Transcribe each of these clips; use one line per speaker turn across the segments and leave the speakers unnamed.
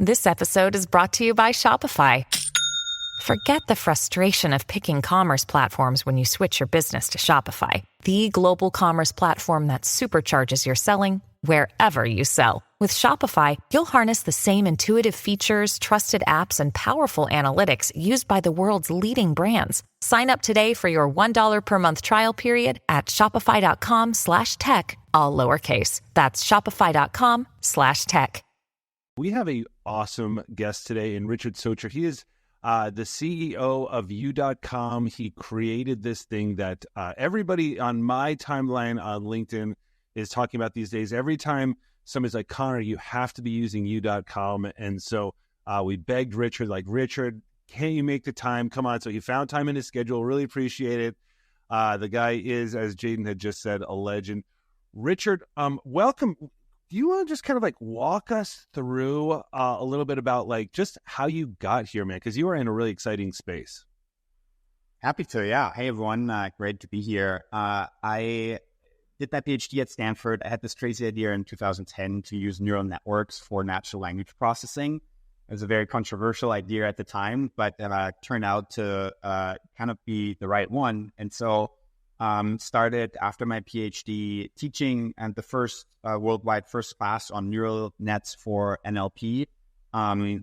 This episode is brought to you by Shopify. Forget the frustration of picking commerce platforms when you switch your business to Shopify, the global commerce platform that supercharges your selling wherever you sell. With Shopify, you'll harness the same intuitive features, trusted apps, and powerful analytics used by the world's leading brands. Sign up today for your $1 per month trial period at shopify.com/tech, all lowercase. That's shopify.com/tech.
We have an awesome guest today in Richard Socher. He is the CEO of U.com. He created this thing that everybody on my timeline on LinkedIn is talking about these days. Every time somebody's like, Connor, you have to be using U.com. And so we begged Richard, Richard, can't you make the time? Come on. So he found time in his schedule. Really appreciate it. The guy is, as Jaden had just said, a legend. Richard, welcome. Do you want to just kind of walk us through a little bit about just how you got here, man? Because you are in a really exciting space.
Happy to, yeah. Hey, everyone. Great to be here. I did that PhD at Stanford. I had this crazy idea in 2010 to use neural networks for natural language processing. It was a very controversial idea at the time, but turned out to kind of be the right one. And so started after my PhD teaching and the first worldwide first class on neural nets for NLP.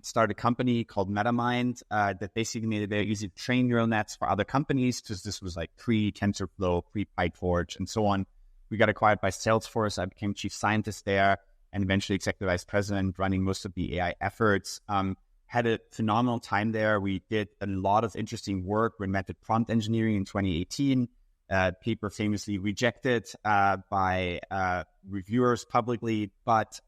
Started a company called MetaMind that basically made it very easy to train neural nets for other companies, because this was pre-TensorFlow, pre-PyTorch, and so on. We got acquired by Salesforce. I became chief scientist there and eventually executive vice president, running most of the AI efforts. Had a phenomenal time there. We did a lot of interesting work. We invented prompt engineering in 2018. Paper famously rejected by reviewers publicly, but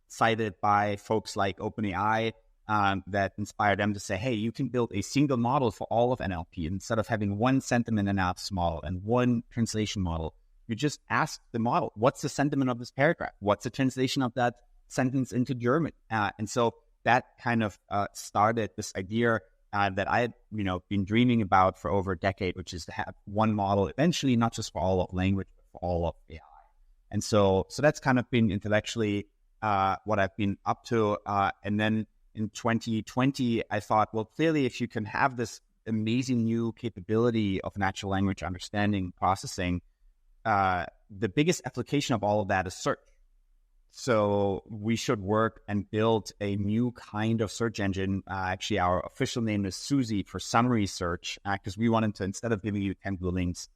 cited by folks like OpenAI that inspired them to say, hey, you can build a single model for all of NLP. Instead of having one sentiment analysis model and one translation model, you just ask the model, what's the sentiment of this paragraph? What's the translation of that sentence into German? And so that kind of started this idea that I had, been dreaming about for over a decade, which is to have one model eventually, not just for all of language, but for all of AI. And so that's kind of been intellectually what I've been up to. And then in 2020, I thought, well, clearly, if you can have this amazing new capability of natural language understanding processing, the biggest application of all of that is search. So we should work and build a new kind of search engine. Actually, our official name is Suzy for summary search, because we wanted to, instead of giving you 10 blue links,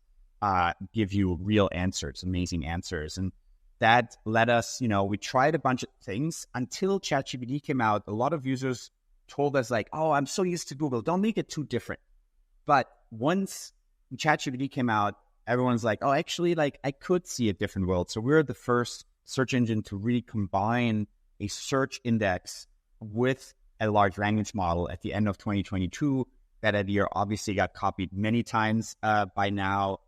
give you real answers, amazing answers. And that led us, we tried a bunch of things until ChatGPT came out. A lot of users told us oh, I'm so used to Google, don't make it too different. But once ChatGPT came out, everyone's like, oh, actually, I could see a different world. So we're the first search engine to really combine a search index with a large language model at the end of 2022. That idea obviously got copied many times by now,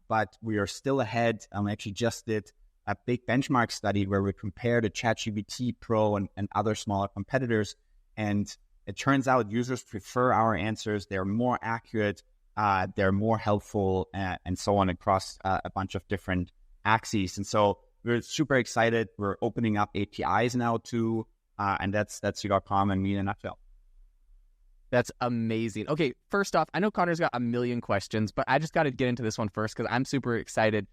but we are still ahead. Actually just did a big benchmark study where we compared a ChatGPT Pro and other smaller competitors. And it turns out users prefer our answers. They're more accurate, they're more helpful, and so on across a bunch of different axes. And so we're super excited. We're opening up APIs now too, and that's U.com and me in a nutshell.
That's amazing. Okay, first off, I know Connor's got a million questions, but I just got to get into this one first because I'm super excited.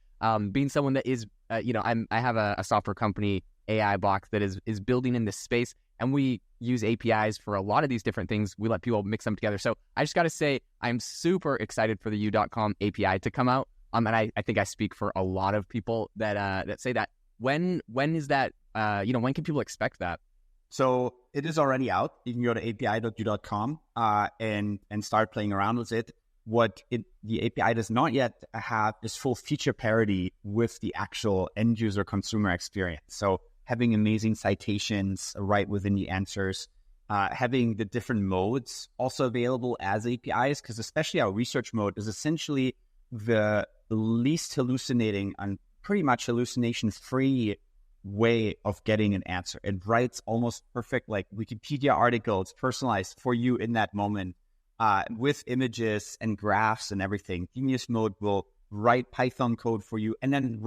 Being someone that is, I have a software company, AI Box, that is building in this space, and we use APIs for a lot of these different things. We let people mix them together. So I just got to say, I'm super excited for the U.com API to come out. And I think I speak for a lot of people that say that. When is that? When can people expect that?
So it is already out. You can go to api.u.com and start playing around with it. What the API does not yet have is full feature parity with the actual end user consumer experience. So having amazing citations right within the answers, having the different modes also available as APIs, because especially our research mode is essentially the least hallucinating and pretty much hallucination-free way of getting an answer. It writes almost perfect, Wikipedia articles, personalized for you in that moment, with images and graphs and everything. Genius Mode will write Python code for you and then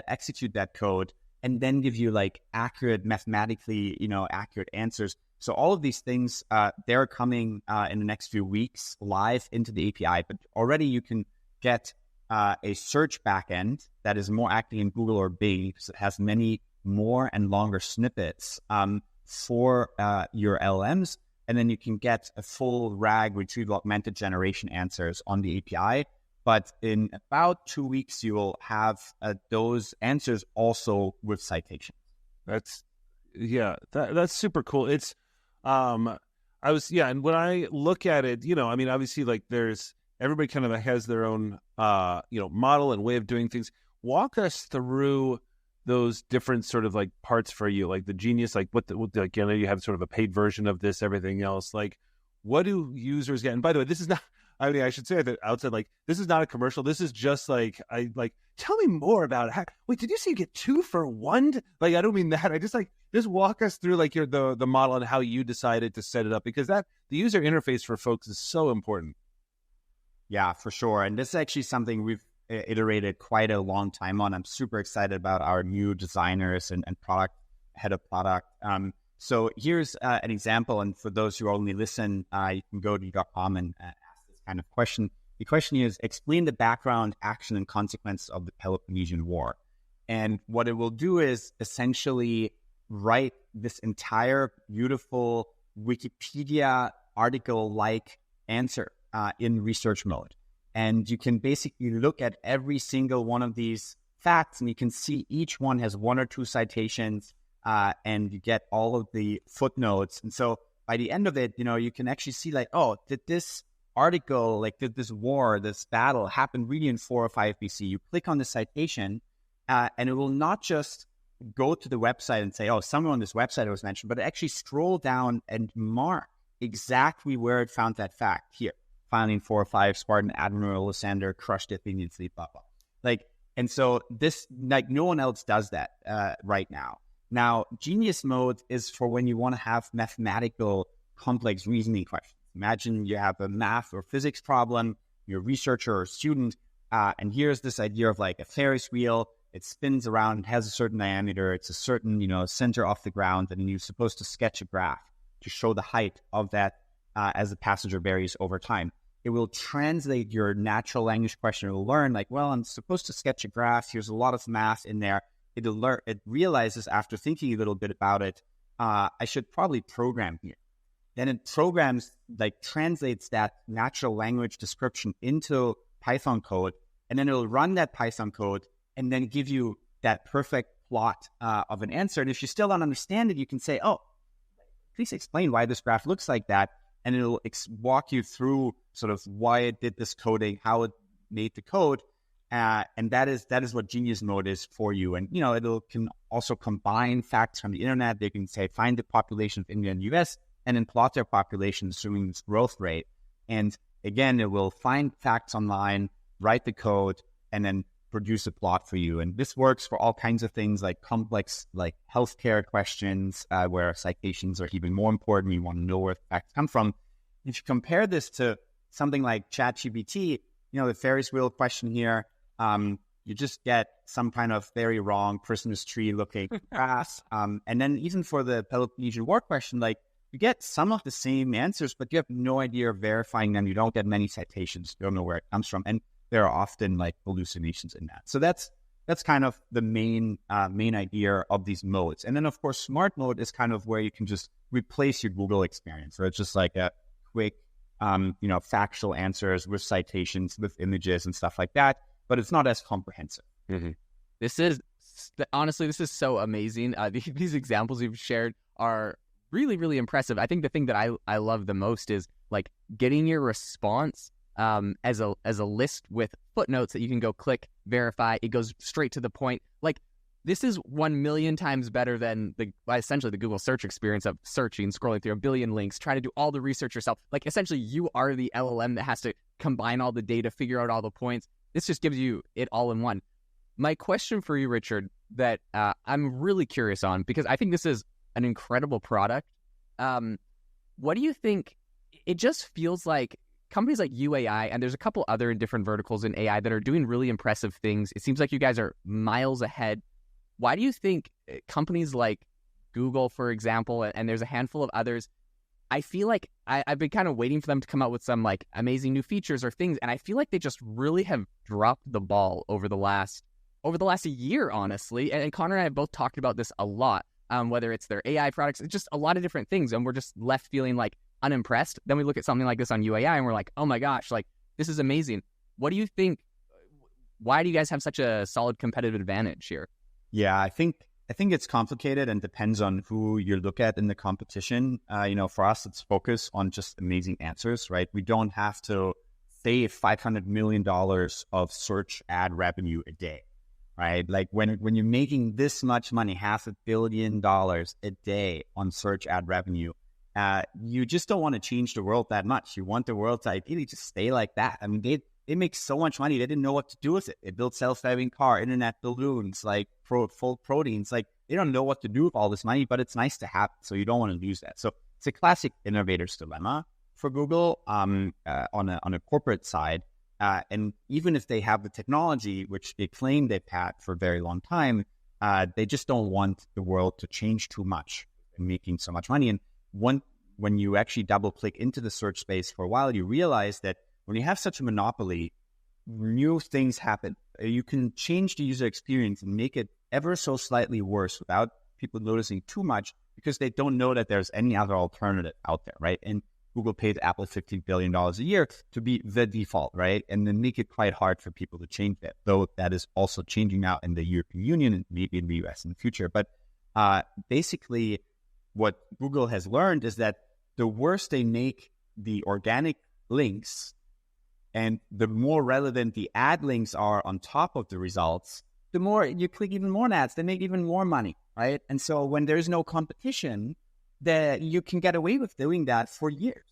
execute that code and then give you like accurate, mathematically, accurate answers. So all of these things, they're coming in the next few weeks live into the API, but already you can get a search backend that is more acting in Google or Bing because it has many more and longer snippets for your LLMs. And then you can get a full RAG, retrieval augmented generation answers on the API. But in about 2 weeks, you will have those answers also with citations.
That's super cool. It's and when I look at it, obviously like there's everybody kind of has their own model and way of doing things. Walk us through those different sort of like parts for you, like the Genius, like you have sort of a paid version of this, everything else. Like, what do users get? And by the way, this is not. I mean, I should say at the outset, like, this is not a commercial. This is just like, tell me more about it. Wait, did you say you get 2 for 1? Like, I don't mean that. I just walk us through like the model and how you decided to set it up, because the user interface for folks is so important.
Yeah, for sure. And this is actually something we've iterated quite a long time on. I'm super excited about our new designers and head of product. So here's an example. And for those who only listen, you can go to u.com and ask this kind of question. The question is, explain the background, action, and consequence of the Peloponnesian War. And what it will do is essentially write this entire beautiful Wikipedia article-like answer in research mode. And you can basically look at every single one of these facts, and you can see each one has 1 or 2 citations, and you get all of the footnotes. And so by the end of it, you can actually see like, oh, did this article, like did this war, this battle happen really in 4 or 5 BC? You click on the citation, and it will not just go to the website and say, oh, somewhere on this website it was mentioned, but actually scroll down and mark exactly where it found that fact. Here, finally in 4 or 5, Spartan Admiral Lysander crushed the Athenians, blah, blah. Like, and so this, like, no one else does that right now. Now, Genius mode is for when you want to have mathematical, complex reasoning questions. Imagine you have a math or physics problem, you're a researcher or student, and here's this idea of like a Ferris wheel. It spins around, it has a certain diameter, it's a certain, center off the ground, and you're supposed to sketch a graph to show the height of that as the passenger varies over time. It will translate your natural language question. It will learn like, well, I'm supposed to sketch a graph. Here's a lot of math in there. It realizes after thinking a little bit about it, I should probably program here. Then it programs, like translates that natural language description into Python code, and then it'll run that Python code and then give you that perfect plot of an answer. And if you still don't understand it, you can say, oh, please explain why this graph looks like that. And it'll walk you through sort of why it did this coding, how it made the code. And that is what Genius mode is for you. And, it can also combine facts from the internet. They can say, find the population of India and US, and then plot their population, assuming this growth rate. And again, it will find facts online, write the code, and then produce a plot for you. And this works for all kinds of things like complex, like healthcare questions, where citations are even more important. You want to know where the facts come from. If you compare this to something like ChatGPT, the Ferris wheel question here, you just get some kind of very wrong Christmas tree looking grass. And then even for the Peloponnesian War question, like you get some of the same answers, but you have no idea of verifying them. You don't get many citations. You don't know where it comes from. And there are often like hallucinations in that. So that's kind of the main idea of these modes. And then of course, smart mode is kind of where you can just replace your Google experience. So it's just like a quick, factual answers with citations, with images and stuff like that. But it's not as comprehensive.
Mm-hmm. This is so amazing. These examples you've shared are really, really impressive. I think the thing that I love the most is like getting your response as a list with footnotes that you can go click, verify. It goes straight to the point. Like this is 1 million times better than essentially the Google search experience of searching, scrolling through a billion links, trying to do all the research yourself. Like essentially you are the LLM that has to combine all the data, figure out all the points. This just gives you it all in one. My question for you, Richard, that I'm really curious on, because I think this is an incredible product. What do you think? It just feels like companies like UAI, and there's a couple other different verticals in AI that are doing really impressive things. It seems like you guys are miles ahead. why do you think companies like Google, for example, and there's a handful of others, I feel like I've been kind of waiting for them to come out with some like amazing new features or things, and I feel like they just really have dropped the ball over the last year, honestly. And Connor and I have both talked about this a lot, whether it's their AI products, it's just a lot of different things, and we're just left feeling like unimpressed. Then we look at something like this on UAI, and we're like, oh my gosh, like this is amazing. What do you think? Why do you guys have such a solid competitive advantage here?
Yeah, I think it's complicated and depends on who you look at in the competition. For us, it's focused on just amazing answers, right? We don't have to save $500 million of search ad revenue a day, right? Like when you're making this much money, $500 million a day on search ad revenue, you just don't want to change the world that much. You want the world to ideally just stay like that. I mean, they make so much money. They didn't know what to do with it. They built self-driving car, internet balloons, like full proteins. Like they don't know what to do with all this money, but it's nice to have. So you don't want to lose that. So it's a classic innovator's dilemma for Google on a corporate side. And even if they have the technology, which they claim they've had for a very long time, they just don't want the world to change too much in making so much money. And when you actually double click into the search space for a while, you realize that when you have such a monopoly, new things happen. You can change the user experience and make it ever so slightly worse without people noticing too much because they don't know that there's any other alternative out there, right? And Google paid Apple $15 billion a year to be the default, right? And then make it quite hard for people to change that, though that is also changing now in the European Union and maybe in the US in the future. But basically, what Google has learned is that the worse they make the organic links, and the more relevant the ad links are on top of the results, the more you click even more ads, they make even more money, right? And so when there's no competition, that you can get away with doing that for years.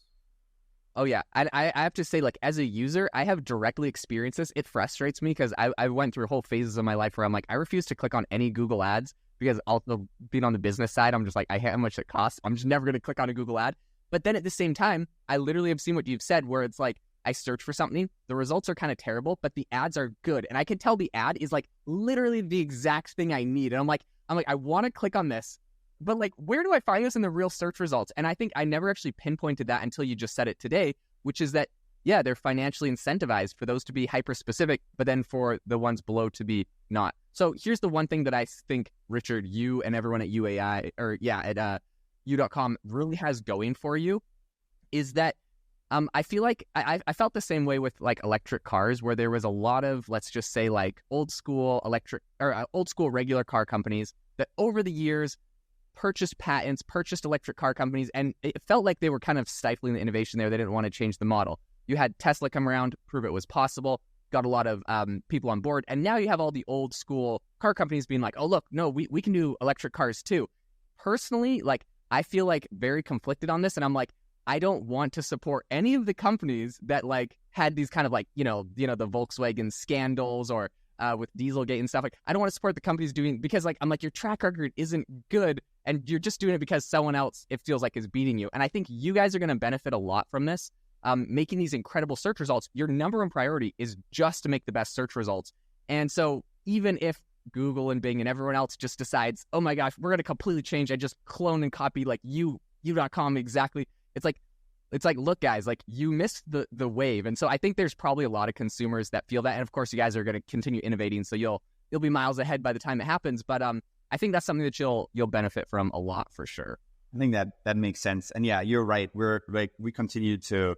Oh, yeah. I have to say, like, as a user, I have directly experienced this. It frustrates me because I went through whole phases of my life where I'm like, I refuse to click on any Google ads because also being on the business side, I'm just like, I hate how much it costs. I'm just never going to click on a Google ad. But then at the same time, I literally have seen what you've said where it's like, I search for something, the results are kind of terrible, but the ads are good. And I can tell the ad is like literally the exact thing I need. And I'm like, I want to click on this, but like, where do I find this in the real search results? And I think I never actually pinpointed that until you just said it today, which is that, yeah, they're financially incentivized for those to be hyper specific, but then for the ones below to be not. So here's the one thing that I think, Richard, you and everyone at UAI at U.com really has going for you is that I feel like I felt the same way with like electric cars, where there was a lot of, let's just say, like old school regular car companies that over the years purchased patents, purchased electric car companies, and it felt like they were kind of stifling the innovation there. They didn't want to change the model. You had Tesla come around, prove it was possible, got a lot of people on board, and now you have all the old school car companies being like, oh, look, no, we can do electric cars too. Personally, like, I feel like very conflicted on this, and I'm like, I don't want to support any of the companies that like had these kind of like, the Volkswagen scandals or with Dieselgate and stuff. Like, I don't want to support the companies doing, because like, I'm like, your track record isn't good and you're just doing it because someone else, it feels like, is beating you. And I think you guys are going to benefit a lot from this. Making these incredible search results, your number one priority is just to make the best search results. And so even if Google and Bing and everyone else just decides, oh my gosh, we're going to completely change and just clone and copy like you.com exactly. It's like, look, guys, like you missed the wave. And so I think there's probably a lot of consumers that feel that. And of course, you guys are going to continue innovating. So you'll be miles ahead by the time it happens. But I think that's something that you'll benefit from a lot for sure.
I think that makes sense. And yeah, you're right. We continue to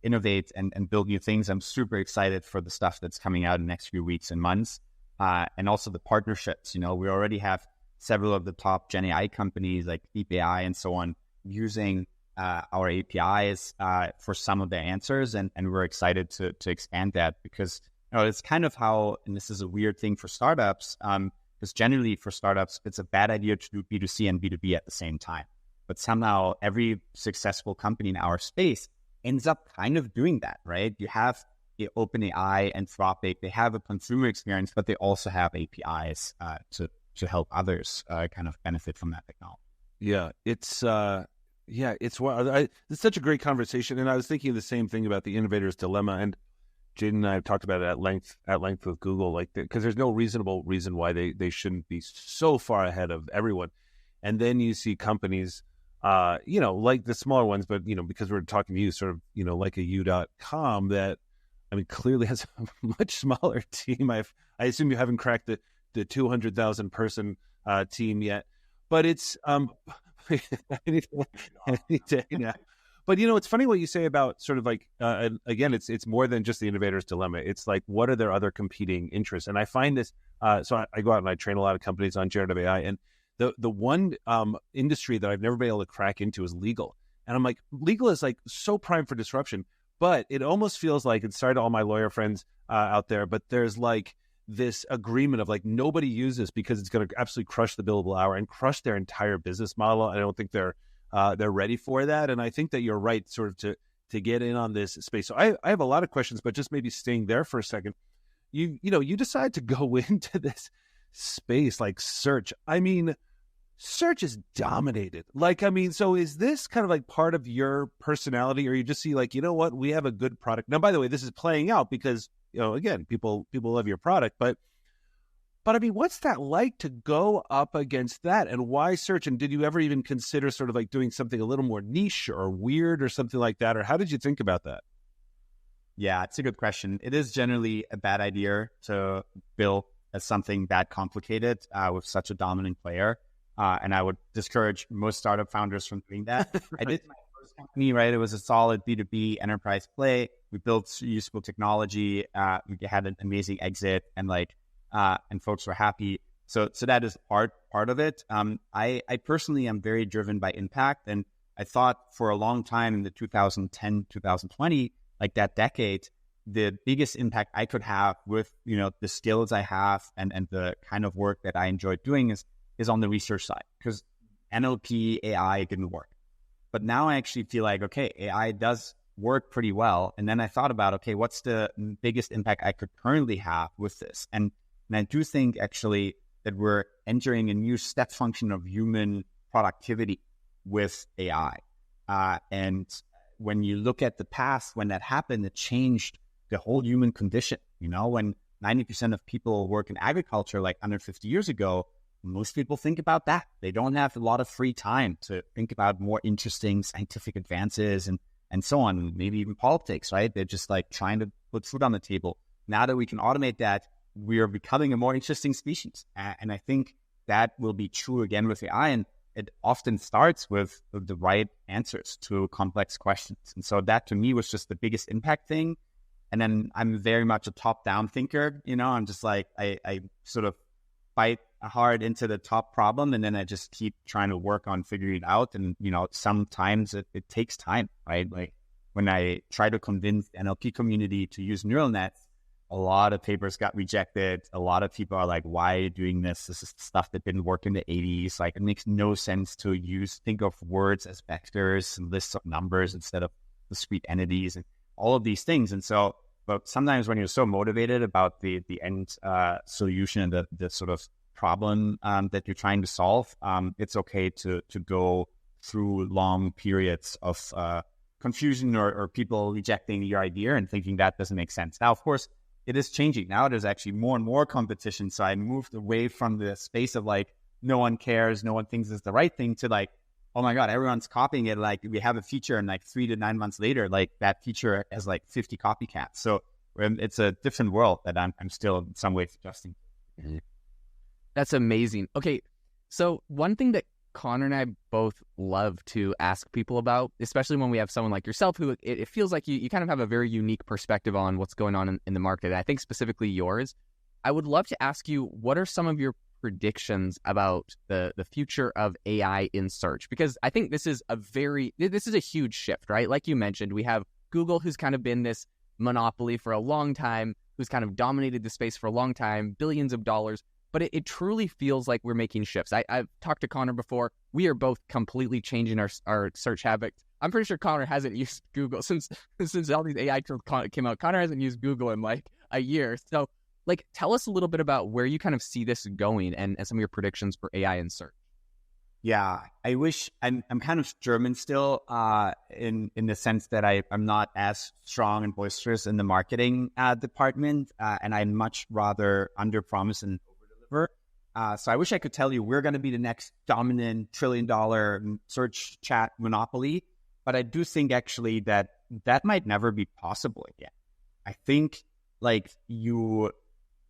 innovate and build new things. I'm super excited for the stuff that's coming out in the next few weeks and months. And also the partnerships. We already have several of the top Gen AI companies like Deep AI and so on using our APIs for some of their answers. And we're excited to expand that because it's kind of how, and this is a weird thing for startups, because generally for startups, it's a bad idea to do B2C and B2B at the same time. But somehow every successful company in our space ends up kind of doing that, right? You have the OpenAI, Anthropic, they have a consumer experience, but they also have APIs to help others kind of benefit from that technology.
Yeah, it's such a great conversation. And I was thinking the same thing about the innovator's dilemma. And Jaden and I have talked about it at length with Google, like, because there's no reasonable reason why they shouldn't be so far ahead of everyone. And then you see companies, like the smaller ones, but, because we're talking to you, sort of, like a U.com that, I mean, clearly has a much smaller team. I assume you haven't cracked the 200,000 person team yet, but it's any day now. But it's funny what you say about sort of like again, it's more than just the innovator's dilemma. It's like, what are their other competing interests? And I find this. So I go out and I train a lot of companies on generative AI, and the one industry that I've never been able to crack into is legal. And I'm like, legal is like so prime for disruption, but it almost feels like, and sorry to all my lawyer friends out there, but there's like this agreement of like, nobody uses because it's going to absolutely crush the billable hour and crush their entire business model. I don't think they're ready for that. And I think that you're right, sort of to get in on this space. So I have a lot of questions, but just maybe staying there for a second. You decide to go into this space like search. I mean, search is dominated. So is this kind of like part of your personality, or you just see like, what, we have a good product? Now, by the way, this is playing out because, again, people love your product, but I mean, what's that like to go up against that, and why search? And did you ever even consider sort of like doing something a little more niche or weird or something like that? Or how did you think about that?
Yeah, it's a good question. It is generally a bad idea to build something that complicated with such a dominant player. And I would discourage most startup founders from doing that. Right. I did my first company, right? It was a solid B2B enterprise play. We built useful technology. We had an amazing exit, and and folks were happy. So that is part of it. I personally am very driven by impact. And I thought for a long time in the 2010, 2020, like that decade, the biggest impact I could have with, the skills I have and the kind of work that I enjoy doing is on the research side, because NLP, AI didn't work. But now I actually feel like, okay, AI does work pretty well. And then I thought about, okay, what's the biggest impact I could currently have with this? And I do think actually that we're entering a new step function of human productivity with AI. And when you look at the past, when that happened, it changed the whole human condition. When 90% of people work in agriculture like 150 years ago, most people think about that. They don't have a lot of free time to think about more interesting scientific advances and so on, maybe even politics, right? They're just like trying to put food on the table. Now that we can automate that, we are becoming a more interesting species. And I think that will be true again with AI. And it often starts with the right answers to complex questions. And so that to me was just the biggest impact thing. And then I'm very much a top-down thinker. I'm just like, I sort of bite hard into the top problem, and then I just keep trying to work on figuring it out. And, sometimes it takes time, right? Like when I try to convince the NLP community to use neural nets, a lot of papers got rejected. A lot of people are like, why are you doing this? This is stuff that didn't work in the 80s. Like, it makes no sense to think of words as vectors and lists of numbers instead of discrete entities and all of these things. And so, but sometimes when you're so motivated about the end solution and the sort of problem that you're trying to solve, it's okay to go through long periods of confusion or people rejecting your idea and thinking that doesn't make sense. Now, of course, it is changing. Now there's actually more and more competition. So I moved away from the space of like, no one cares, no one thinks it's the right thing, to like, oh my God, everyone's copying it. Like, we have a feature and like 3 to 9 months later, like that feature has like 50 copycats. So it's a different world that I'm still in some ways adjusting.
That's amazing. Okay, so one thing that Connor and I both love to ask people about, especially when we have someone like yourself who it feels like you kind of have a very unique perspective on what's going on in the market. I think specifically yours. I would love to ask you, what are some of your predictions about the future of AI in search? Because I think this is a huge shift, right? Like you mentioned, we have Google, who's kind of been this monopoly for a long time, who's kind of dominated the space for a long time, billions of dollars. But it truly feels like we're making shifts. I've talked to Connor before. We are both completely changing our search habits. I'm pretty sure Connor hasn't used Google since all these AI tools came out. Connor hasn't used Google in like a year. So, like, tell us a little bit about where you kind of see this going and some of your predictions for AI in search.
Yeah, I wish I'm kind of German still, in the sense that I'm not as strong and boisterous in the marketing department, and I'd much rather under promise and over deliver. So I wish I could tell you we're going to be the next dominant $1 trillion search chat monopoly, but I do think actually that might never be possible again. I think like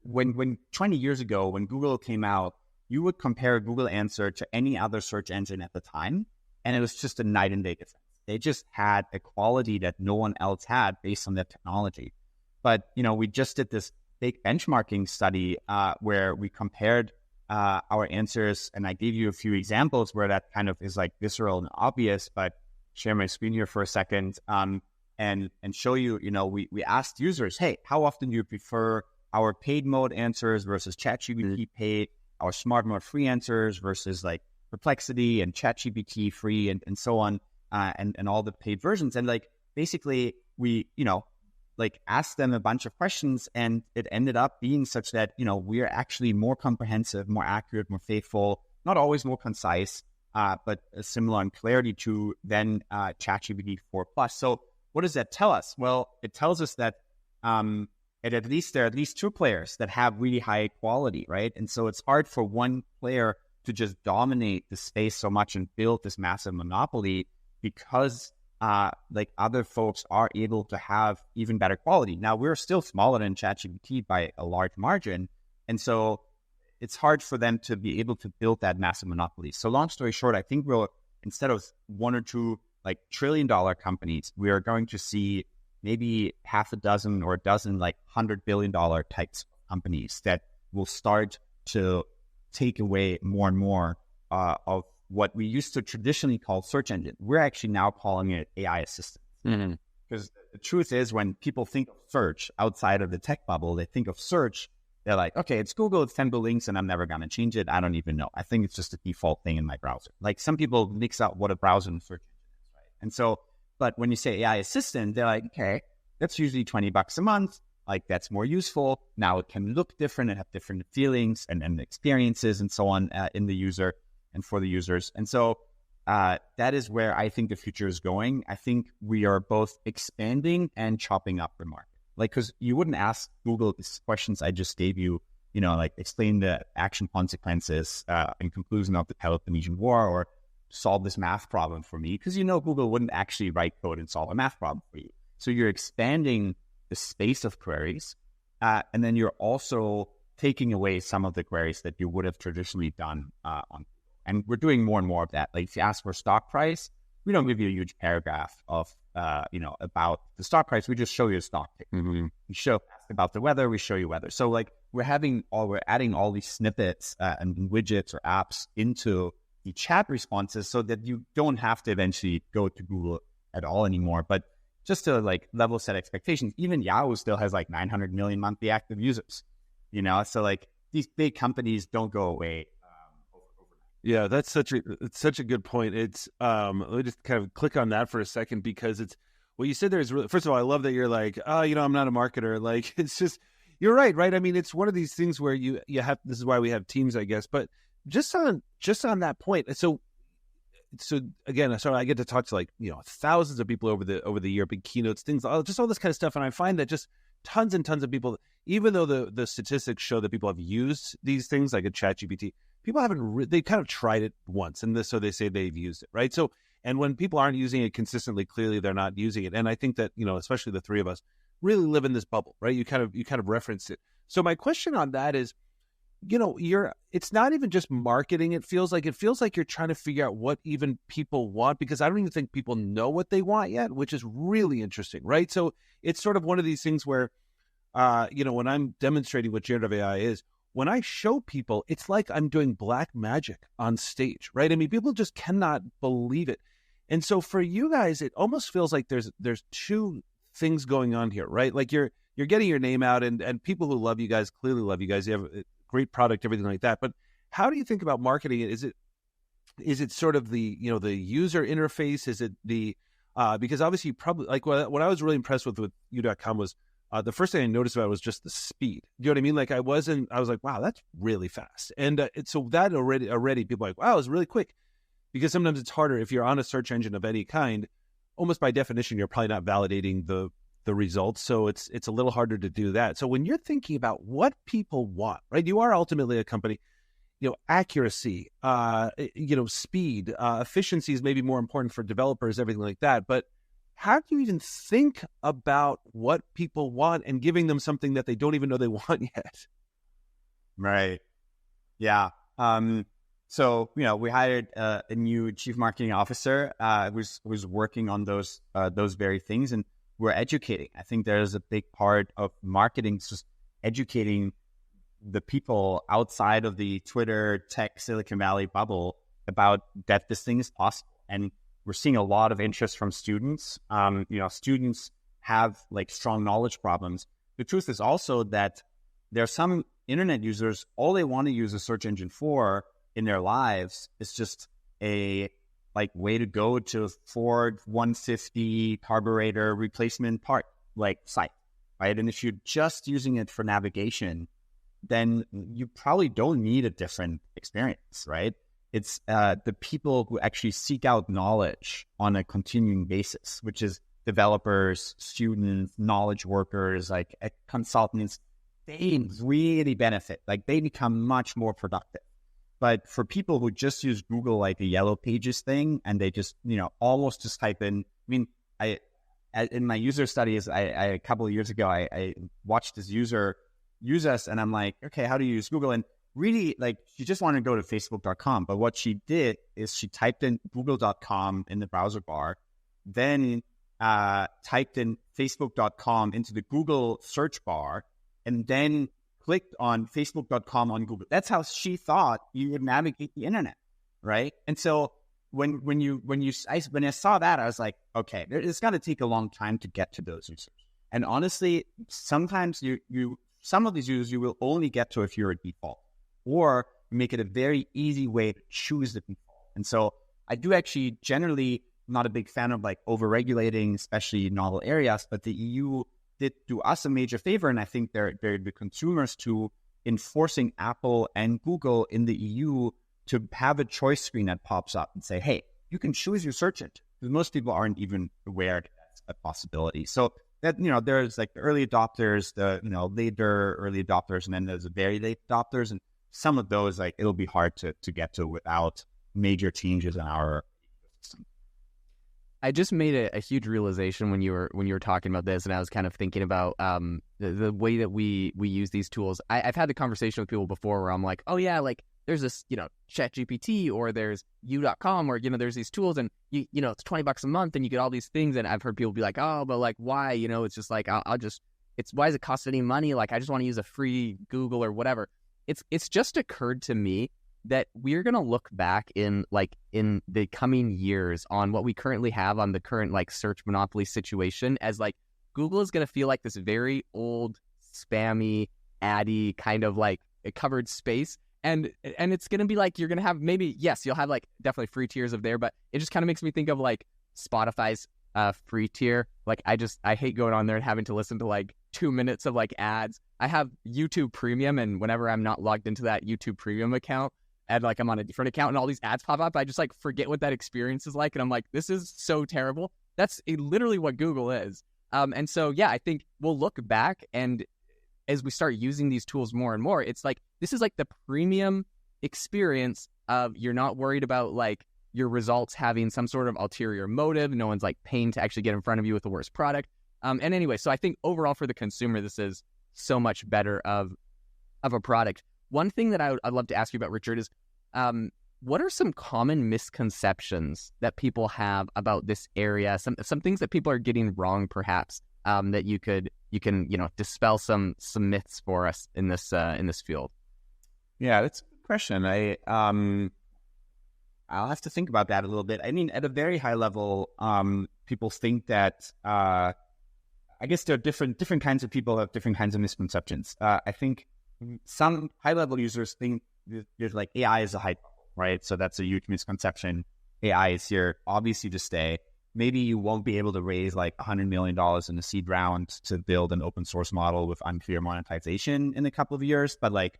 when 20 years ago when Google came out, you would compare Google Answer to any other search engine at the time, and it was just a night and day difference. They just had a quality that no one else had based on their technology. But, we just did this big benchmarking study where we compared our answers, and I gave you a few examples where that kind of is like visceral and obvious, but share my screen here for a second and show you, we asked users, hey, how often do you prefer our paid mode answers versus ChatGPT paid, our smart mode free answers versus like Perplexity and ChatGPT free and so on, and all the paid versions. And like, basically we, like asked them a bunch of questions, and it ended up being such that, we are actually more comprehensive, more accurate, more faithful, not always more concise, but similar in clarity to than ChatGPT 4+. So what does that tell us? Well, it tells us that at least there are at least two players that have really high quality, right? And so it's hard for one player to just dominate the space so much and build this massive monopoly because like other folks are able to have even better quality. Now, we're still smaller than ChatGPT by a large margin. And so it's hard for them to be able to build that massive monopoly. So long story short, I think instead of one or two like $1 trillion companies, we are going to see maybe half a dozen or a dozen like $100 billion types of companies that will start to take away more and more of what we used to traditionally call search engine. We're actually now calling it AI assistant. Because the truth is, when people think of search outside of the tech bubble, they think of search, they're like, okay, it's Google, it's 10 links, and I'm never going to change it. I don't even know. I think it's just a default thing in my browser. Like some people mix up what a browser and search engine is, right? And so, but when you say AI assistant, they're like, okay, that's usually $20 a month. Like that's more useful. Now it can look different and have different feelings and experiences and so on in the user and for the users. And so that is where I think the future is going. I think we are both expanding and chopping up the market. Like, because you wouldn't ask Google these questions I just gave you, like explain the action consequences in conclusion of the Peloponnesian War or solve this math problem for me, because Google wouldn't actually write code and solve a math problem for you. So you're expanding the space of queries, and then you're also taking away some of the queries that you would have traditionally done on Google. And we're doing more and more of that. Like if you ask for stock price, we don't give you a huge paragraph of about the stock price. We just show you a stock pick. We ask about the weather, we show you weather. So like we're adding all these snippets and widgets or apps into the chat responses so that you don't have to eventually go to Google at all anymore. But just to like level set expectations, even Yahoo still has like 900 million monthly active users, so like these big companies don't go away overnight.
Yeah, it's such a good point. It's let me just kind of click on that for a second, because it's what you said there is really, first of all, I love that you're like, I'm not a marketer. Like it's just, you're right. I mean, it's one of these things where you have, this is why we have teams, I guess, but just on that point. So again, so I get to talk to like, thousands of people over the year, big keynotes, things, just all this kind of stuff. And I find that just tons and tons of people, even though the statistics show that people have used these things like a ChatGPT, people haven't, they kind of tried it once. And so they say they've used it, right? So, and when people aren't using it consistently, clearly they're not using it. And I think that, especially the three of us really live in this bubble, right? You kind of referenced it. So my question on that is, it's not even just marketing. It feels like you're trying to figure out what even people want, because I don't even think people know what they want yet, which is really interesting, right? So it's sort of one of these things where, when I'm demonstrating what generative AI is, when I show people, it's like I'm doing black magic on stage, right? I mean, people just cannot believe it. And so for you guys, it almost feels like there's two things going on here, right? Like you're getting your name out, and people who love you guys clearly love you guys. You have a great product, everything like that. But how do you think about marketing it? Is it sort of the the user interface? Is it the because obviously probably like what I was really impressed with U.com was the first thing I noticed about it was just the speed. Do you know what I mean? Like I was like, wow, that's really fast. And so that already people are like, wow, it's really quick. because sometimes it's harder if you're on a search engine of any kind. Almost by definition, you're probably not validating the results, so it's a little harder to do that. So when you're thinking about what people want, right? You are ultimately a company. Accuracy, speed, efficiency is maybe more important for developers, everything like that. But how do you even think about what people want and giving them something that they don't even know they want yet?
Right. Yeah. So, we hired a new chief marketing officer who's working on those very things, and we're educating. I think there's a big part of marketing, just educating the people outside of the Twitter tech Silicon Valley bubble about that this thing is possible. And we're seeing a lot of interest from students. Students have like strong knowledge problems. The truth is also that there are some internet users, all they want to use a search engine for in their lives is just a way to go to Ford 150 carburetor replacement part site, right? And if you're just using it for navigation, then you probably don't need a different experience, right? It's the people who actually seek out knowledge on a continuing basis, which is developers, students, knowledge workers, consultants. They really benefit. They become much more productive. But for people who just use Google like a yellow pages thing, and they just, almost just type in, in my user studies, a couple of years ago, I watched this user use us, and I'm like, okay, how do you use Google? And really, she just wanted to go to facebook.com. But what she did is she typed in google.com in the browser bar, then typed in facebook.com into the Google search bar, and then clicked on facebook.com on Google. That's how she thought you would navigate the internet, right? And so when I saw that, I was like, okay, it's got to take a long time to get to those users. And honestly, sometimes some of these users you will only get to if you're a default, or make it a very easy way to choose the default. And so I do actually generally not a big fan of over-regulating, especially novel areas, but the EU did do us a major favor, and I think they're the consumers too, enforcing Apple and Google in the EU to have a choice screen that pops up and say, hey, you can choose your search engine. Because most people aren't even aware that's a possibility. So that, there's the early adopters, the, later early adopters, and then there's the very late adopters. And some of those, it'll be hard to get to without major changes in our ecosystem.
I just made a huge realization when you were talking about this, and I was kind of thinking about the way that we use these tools. I've had the conversation with people before where I'm like, oh yeah, there's this, ChatGPT, or there's u.com, or, there's these tools, and it's $20 a month and you get all these things. And I've heard people be like, oh, but why? It's just why does it cost any money? I just want to use a free Google or whatever. It's just occurred to me that we're going to look back in the coming years on what we currently have on the current search monopoly situation as Google is going to feel like this very old, spammy, addy kind of a covered space. And it's going to be you're going to have maybe, yes, you'll have definitely free tiers of there, but it just kind of makes me think of Spotify's free tier. I hate going on there and having to listen to 2 minutes of ads. I have YouTube Premium, and whenever I'm not logged into that YouTube Premium account, and I'm on a different account and all these ads pop up, I just forget what that experience is like. And I'm like, this is so terrible. That's literally what Google is. And so, yeah, I think we'll look back, and as we start using these tools more and more, it's this is the premium experience of you're not worried about your results having some sort of ulterior motive. No one's paying to actually get in front of you with the worst product. And anyway, so I think overall for the consumer, this is so much better of a product. One thing that I'd love to ask you about, Richard, is what are some common misconceptions that people have about this area? Some things that people are getting wrong, perhaps, that you can dispel some myths for us in this field.
Yeah, that's a good question. I'll have to think about that a little bit. I mean, at a very high level, people think that I guess there are different kinds of people have different kinds of misconceptions. I think some high-level users think there's AI is a hype bubble, right? So that's a huge misconception. AI is here, obviously, to stay. Maybe you won't be able to raise $100 million in a seed round to build an open source model with unclear monetization in a couple of years, but AI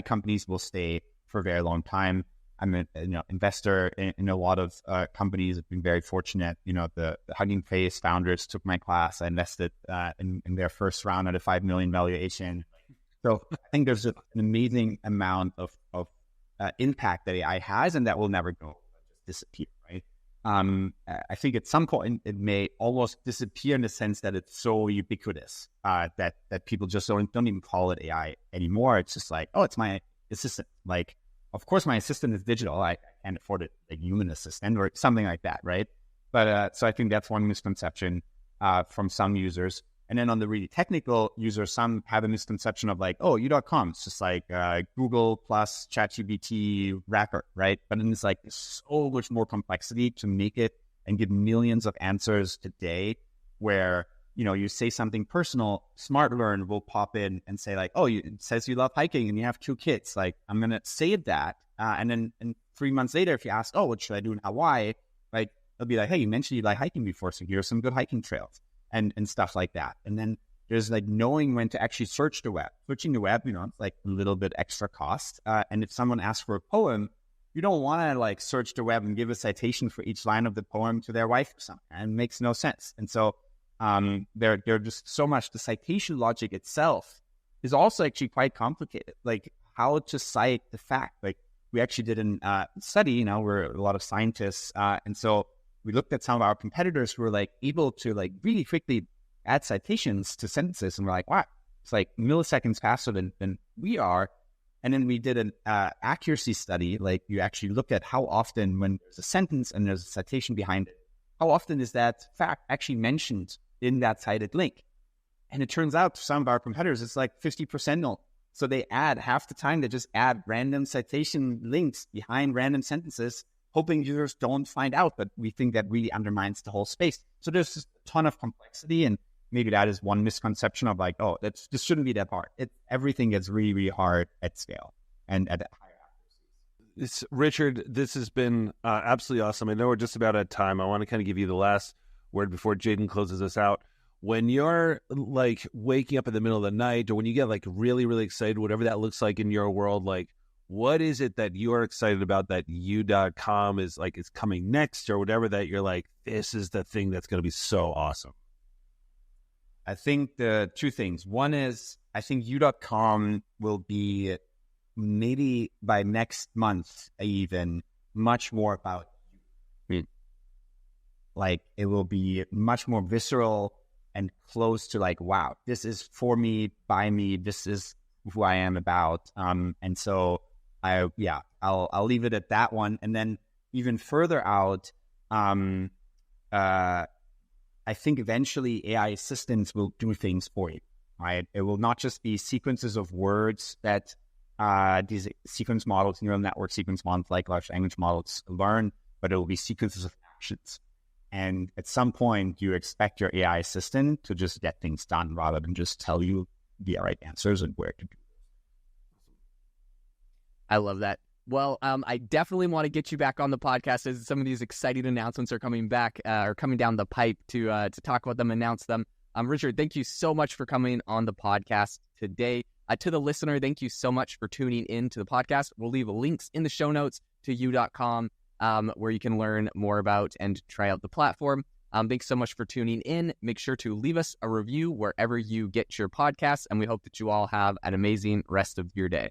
companies will stay for a very long time. I'm a investor in a lot of companies. I've been very fortunate. The Hugging Face founders took my class. I invested in their first round at a $5 million valuation. So I think there's an amazing amount of impact that AI has, and that will never go disappear, right? I think at some point it may almost disappear in the sense that it's so ubiquitous that people just don't even call it AI anymore. It's just like, oh, it's my assistant. Like, of course, my assistant is digital. I can't afford it, a human assistant or something like that, right? But so I think that's one misconception from some users. And then on the really technical users, some have a misconception of like, oh, U.com, it's just like Google plus ChatGPT wrapper, right? But then it's like so much more complexity to make it and give millions of answers a day where, you say something personal, SmartLearn will pop in and say like, oh, it says you love hiking and you have 2 kids. Like, I'm going to save that. And then 3 months later, if you ask, oh, what should I do in Hawaii? Like, they'll be like, hey, you mentioned you like hiking before, so here are some good hiking trails and stuff like that. And then there's like knowing when to actually search the web. Searching the web, it's like a little bit extra cost. And if someone asks for a poem, you don't want to like search the web and give a citation for each line of the poem to their wife or something. And it makes no sense. And so they're just so much. The citation logic itself is also actually quite complicated. Like how to cite the fact. Like we actually did a study. We're a lot of scientists, and so we looked at some of our competitors who were like able to like really quickly add citations to sentences, and we're like, wow, it's like milliseconds faster than we are. And then we did an accuracy study. Like you actually look at how often when there's a sentence and there's a citation behind it, how often is that fact actually mentioned in that cited link? And it turns out some of our competitors, it's like 50% null. So they add half the time, they just add random citation links behind random sentences, hoping users don't find out. But we think that really undermines the whole space. So there's just a ton of complexity, and maybe that is one misconception of like, oh, this shouldn't be that hard. Everything gets really, really hard at scale and at higher accuracy.
Richard, this has been absolutely awesome. I know we're just about at time. I want to kind of give you the last word before Jaden closes us out. When you're like waking up in the middle of the night, or when you get like really, really excited, whatever that looks like in your world, like what is it that you are excited about that U.com is like it's coming next, or whatever that you're like, this is the thing that's going to be so awesome?
I think the 2 things. One is I think U.com will be maybe by next month even much more about you. Like it will be much more visceral and close to like, wow, this is for me, by me, this is who I am about. And so I'll leave it at that one. And then even further out, I think eventually AI assistants will do things for you, right? It will not just be sequences of words that these sequence models, neural network sequence models like large language models learn, but it will be sequences of actions. And at some point, you expect your AI assistant to just get things done rather than just tell you the right answers and where to do it.
I love that. Well, I definitely want to get you back on the podcast as some of these exciting announcements are coming back or coming down the pipe to talk about them, announce them. Richard, thank you so much for coming on the podcast today. To the listener, thank you so much for tuning in to the podcast. We'll leave links in the show notes to U.com where you can learn more about and try out the platform. Thanks so much for tuning in. Make sure to leave us a review wherever you get your podcasts, and we hope that you all have an amazing rest of your day.